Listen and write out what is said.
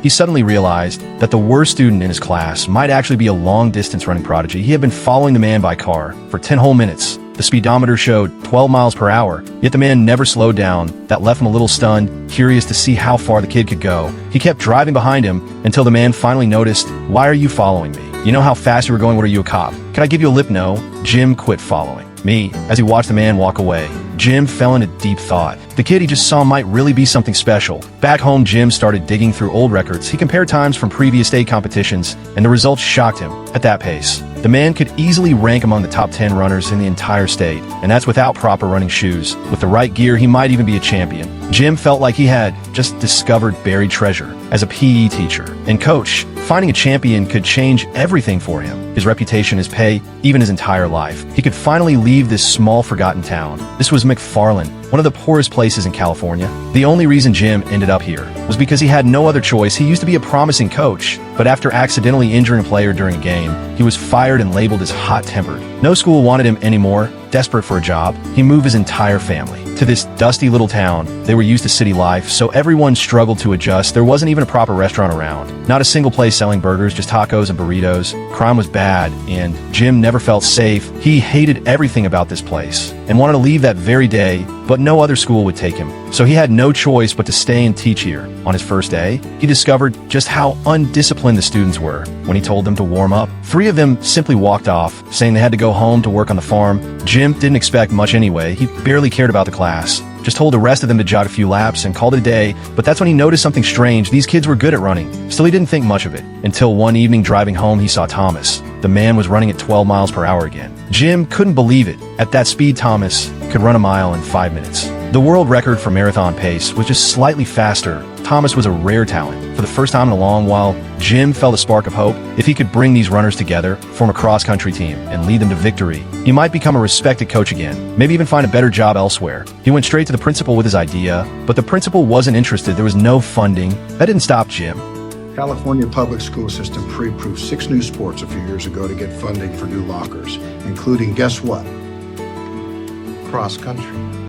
he suddenly realized that the worst student in his class might actually be a long-distance running prodigy. He had been following the man by car for 10 whole minutes. The speedometer showed 12 miles per hour, yet the man never slowed down. That left him a little stunned, curious to see how far the kid could go. He kept driving behind him until the man finally noticed, "Why are you following me? You know how fast you were going? What are you, a cop? Can I give you a lip?" "No." Jim quit following me. As he watched the man walk away, Jim fell into deep thought. The kid he just saw might really be something special. Back home, Jim started digging through old records. He compared times from previous state competitions, and the results shocked him. At that pace, the man could easily rank among the top 10 runners in the entire state, and that's without proper running shoes. With the right gear, he might even be a champion. Jim felt like he had just discovered buried treasure. As a PE teacher and coach, finding a champion could change everything for him. His reputation, his pay, even his entire life. He could finally leave this small, forgotten town. This was Macfarlane, one of the poorest places in California. The only reason Jim ended up here was because he had no other choice. He used to be a promising coach, but after accidentally injuring a player during a game, he was fired and labeled as hot-tempered. No school wanted him anymore. Desperate for a job, he moved his entire family to this dusty little town. They were used to city life, so everyone struggled to adjust. There wasn't even a proper restaurant around. Not a single place selling burgers, just tacos and burritos. Crime was bad, and Jim never felt safe. He hated everything about this place and wanted to leave that very day, but no other school would take him. So he had no choice but to stay and teach here. On his first day, he discovered just how undisciplined the students were. When he told them to warm up, 3 of them simply walked off, saying they had to go home to work on the farm. Jim didn't expect much anyway. He barely cared about the class. Just told the rest of them to jog a few laps and called it a day. But that's when he noticed something strange. These kids were good at running. Still, he didn't think much of it. Until one evening driving home, he saw Thomas. The man was running at 12 miles per hour again. Jim couldn't believe it. At that speed, Thomas could run a mile in 5 minutes. The world record for marathon pace was just slightly faster. Thomas was a rare talent. For the first time in a long while, Jim felt a spark of hope. If he could bring these runners together, form a cross-country team, and lead them to victory, he might become a respected coach again, maybe even find a better job elsewhere. He went straight to the principal with his idea, but the principal wasn't interested. There was no funding. That didn't stop Jim. California public school system pre-approved 6 new sports a few years ago to get funding for new lockers, including, guess what? Cross country.